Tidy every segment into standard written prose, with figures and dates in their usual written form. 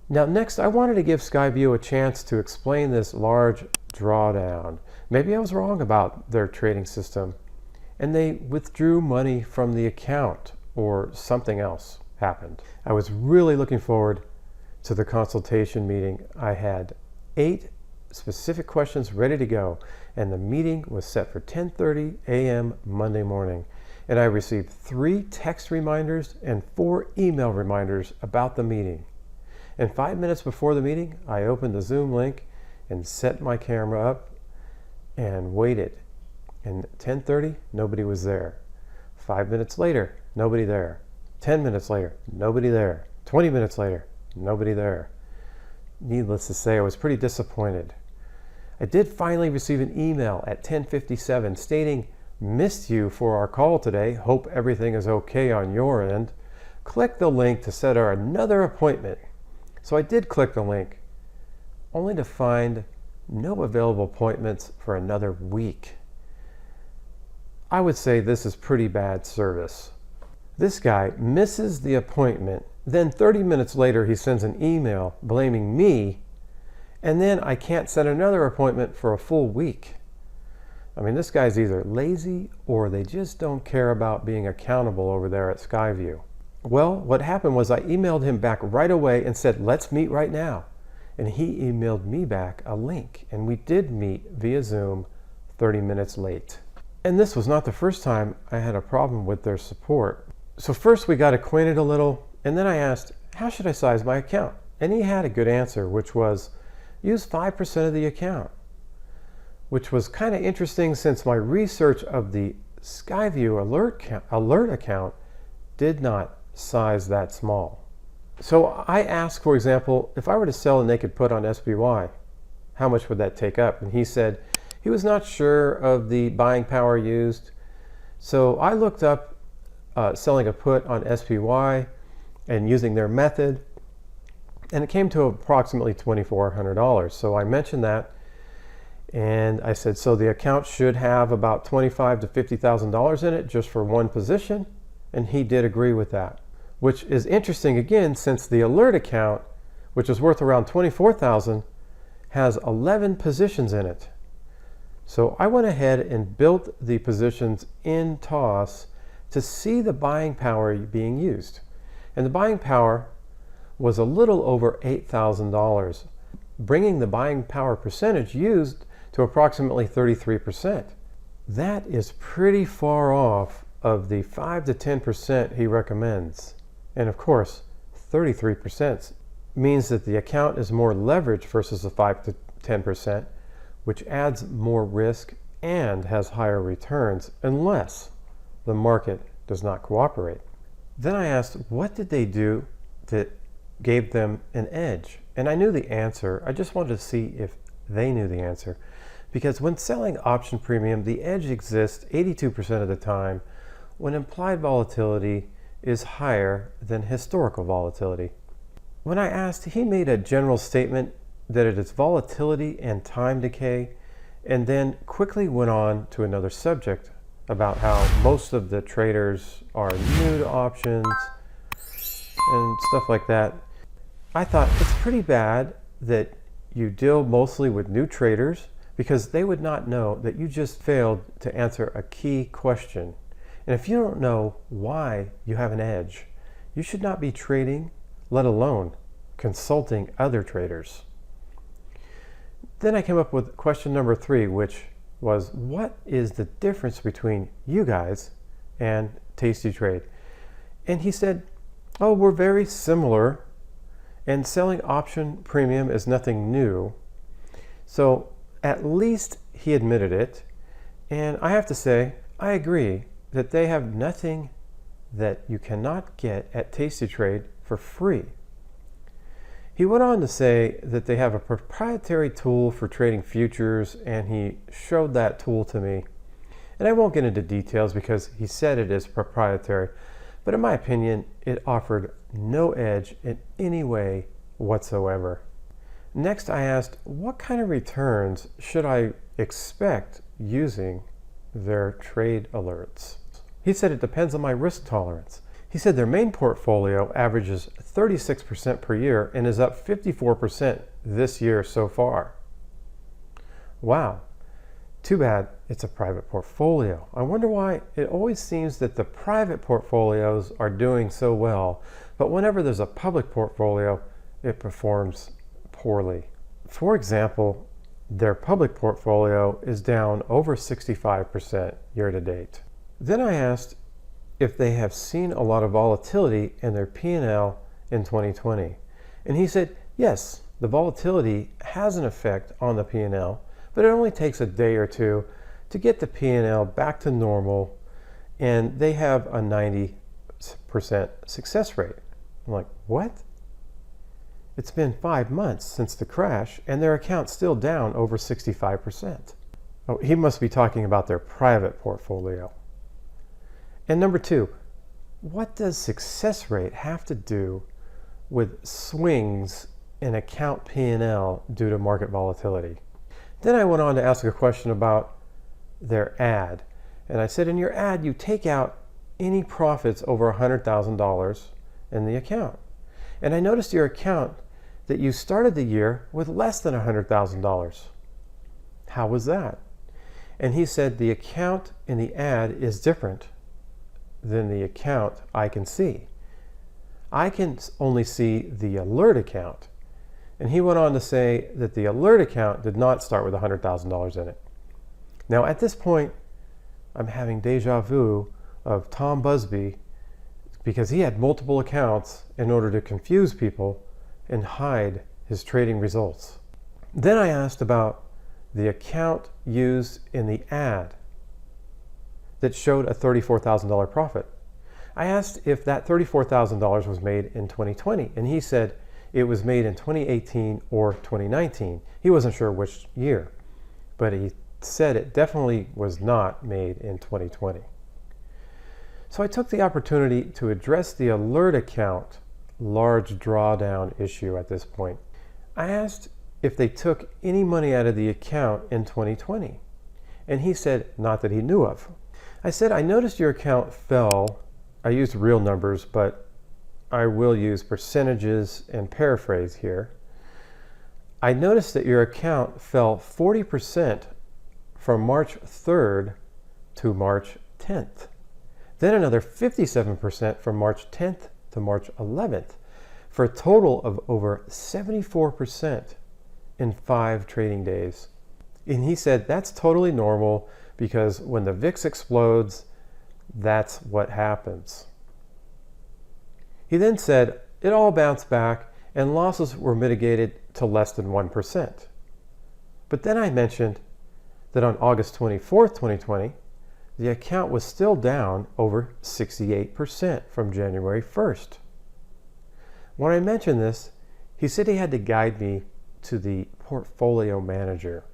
Now next, I wanted to give Skyview a chance to explain this large drawdown. Maybe I was wrong about their trading system and they withdrew money from the account or something else happened. I was really looking forward to the consultation meeting. I had 8 specific questions ready to go, and the meeting was set for 10:30 a.m. Monday morning. And I received 3 text reminders and 4 email reminders about the meeting. And 5 minutes before the meeting, I opened the Zoom link and set my camera up and waited. And 10:30, nobody was there. 5 minutes later, nobody there. 10 minutes later, nobody there. 20 minutes later, nobody there. Needless to say, I was pretty disappointed. I did finally receive an email at 10:57 stating, "Missed you for our call today. Hope everything is okay on your end. Click the link to set another appointment." So I did click the link, only to find no available appointments for another week. I would say this is pretty bad service. This guy misses the appointment, then 30 minutes later he sends an email blaming me, and then I can't set another appointment for a full week. I mean, this guy's either lazy or they just don't care about being accountable over there at Skyview. Well, what happened was I emailed him back right away and said, "Let's meet right now." And he emailed me back a link, and we did meet via Zoom 30 minutes late. And this was not the first time I had a problem with their support. So first we got acquainted a little, and then I asked, how should I size my account? And he had a good answer, which was, use 5% of the account, which was kind of interesting since my research of the Skyview alert account did not size that small. So I asked, for example, if I were to sell a naked put on SPY, how much would that take up? And he said he was not sure of the buying power used. So I looked up selling a put on SPY and using their method, and it came to approximately $2,400. So I mentioned that, and I said, so the account should have about $25,000 to $50,000 in it just for one position, and he did agree with that. Which is interesting again, since the alert account, which is worth around $24,000, has 11 positions in it. So I went ahead and built the positions in TOS to see the buying power being used. And the buying power was a little over $8,000, bringing the buying power percentage used to approximately 33%. That is pretty far off of the 5 to 10% he recommends. And of course, 33% means that the account is more leveraged versus the 5 to 10%, which adds more risk and has higher returns unless the market does not cooperate. Then I asked, what did they do that gave them an edge? And I knew the answer. I just wanted to see if they knew the answer. Because when selling option premium, the edge exists 82% of the time when implied volatility is higher than historical volatility. When I asked, he made a general statement that it is volatility and time decay, and then quickly went on to another subject about how most of the traders are new to options and stuff like that. I thought it's pretty bad that you deal mostly with new traders because they would not know that you just failed to answer a key question. And if you don't know why you have an edge, you should not be trading, let alone consulting other traders. Then I came up with question number 3, which was, what is the difference between you guys and Tasty Trade? And he said, oh, we're very similar, and selling option premium is nothing new. So at least he admitted it. And I have to say, I agree that they have nothing that you cannot get at Tasty Trade for free. He went on to say that they have a proprietary tool for trading futures, and he showed that tool to me. And I won't get into details because he said it is proprietary, but in my opinion, it offered no edge in any way whatsoever. Next, I asked, what kind of returns should I expect using their trade alerts? He said it depends on my risk tolerance. He said their main portfolio averages 36% per year and is up 54% this year so far. Wow, too bad it's a private portfolio. I wonder why it always seems that the private portfolios are doing so well, but whenever there's a public portfolio, it performs poorly. For example, their public portfolio is down over 65% year to date. Then I asked if they have seen a lot of volatility in their P&L in 2020. And he said, yes, the volatility has an effect on the P&L, but it only takes a day or two to get the P&L back to normal, and they have a 90% success rate. I'm like, what? It's been 5 months since the crash, and their account's still down over 65%. Oh, he must be talking about their private portfolio. And number two, what does success rate have to do with swings in account P&L due to market volatility? Then I went on to ask a question about their ad. And I said, in your ad, you take out any profits over $100,000 in the account. And I noticed your account that you started the year with less than $100,000. How was that? And he said the account in the ad is different than the account I can see. I can only see the alert account. And he went on to say that the alert account did not start with $100,000 in it. Now at this point, I'm having deja vu of Tom Busby, because he had multiple accounts in order to confuse people and hide his trading results. Then I asked about the account used in the ad that showed a $34,000 profit. I asked if that $34,000 was made in 2020, and he said it was made in 2018 or 2019. He wasn't sure which year, but he said it definitely was not made in 2020. So I took the opportunity to address the alert account large drawdown issue at this point. I asked if they took any money out of the account in 2020, and he said not that he knew of. I said, I noticed your account fell. I used real numbers, but I will use percentages and paraphrase here. I noticed that your account fell 40% from March 3rd to March 10th. Then another 57% from March 10th to March 11th, for a total of over 74% in 5 trading days. And he said that's totally normal, because when the VIX explodes, that's what happens. He then said it all bounced back and losses were mitigated to less than 1%. But then I mentioned that on August 24th, 2020, the account was still down over 68% from January 1st. When I mentioned this, he said he had to guide me to the portfolio manager.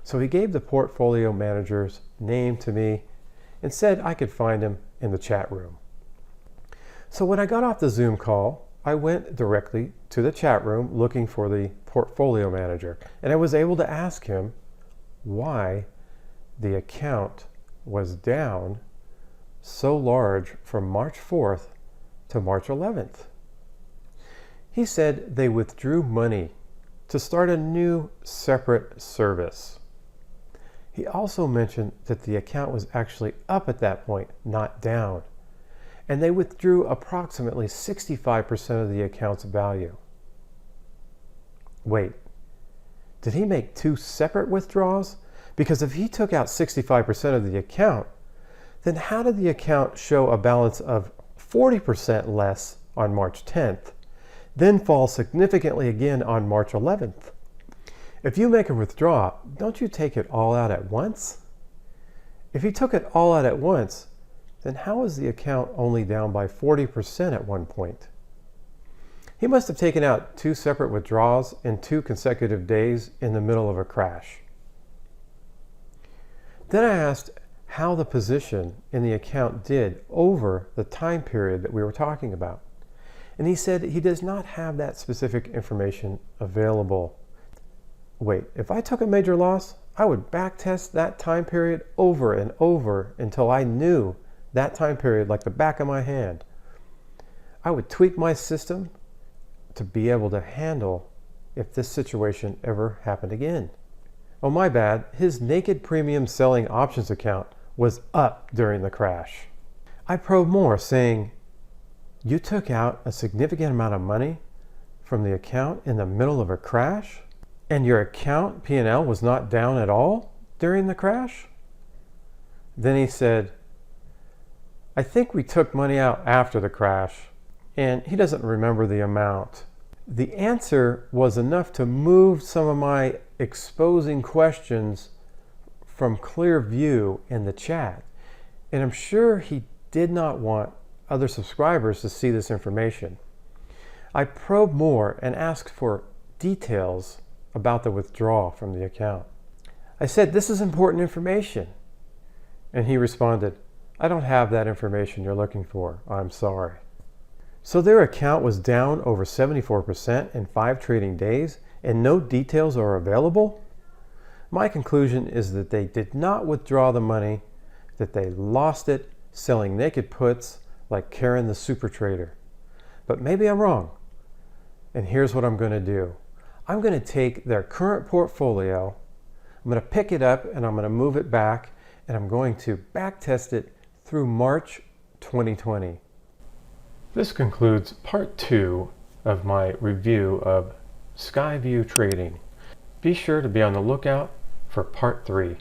So he gave the portfolio manager's name to me and said I could find him in the chat room. So when I got off the Zoom call, I went directly to the chat room looking for the portfolio manager, and I was able to ask him why the account was down so large from March 4th to March 11th. He said they withdrew money to start a new separate service. He also mentioned that the account was actually up at that point, not down, and they withdrew approximately 65% of the account's value. Wait, did he make 2 separate withdrawals? Because if he took out 65% of the account, then how did the account show a balance of 40% less on March 10th, then fall significantly again on March 11th? If you make a withdrawal, don't you take it all out at once? If he took it all out at once, then how is the account only down by 40% at one point? He must have taken out 2 separate withdrawals in 2 consecutive days in the middle of a crash. Then I asked how the position in the account did over the time period that we were talking about. And he said he does not have that specific information available. Wait, if I took a major loss, I would backtest that time period over and over until I knew that time period like the back of my hand. I would tweak my system to be able to handle if this situation ever happened again. Oh, my bad, his naked premium selling options account was up during the crash. I probed more, saying, you took out a significant amount of money from the account in the middle of a crash, and your account P&L was not down at all during the crash? Then he said, I think we took money out after the crash, and he doesn't remember the amount. The answer was enough to move some of my exposing questions from clear view in the chat. And I'm sure he did not want other subscribers to see this information. I probed more and asked for details about the withdrawal from the account. I said, this is important information. And he responded, I don't have that information you're looking for. I'm sorry. So their account was down over 74% in 5 trading days and no details are available? My conclusion is that they did not withdraw the money, that they lost it selling naked puts like Karen the super trader. But maybe I'm wrong. And here's what I'm going to do. I'm going to take their current portfolio, I'm going to pick it up and I'm going to move it back, and I'm going to back test it through March 2020. This concludes part 2 of my review of Skyview Trading. Be sure to be on the lookout for part 3.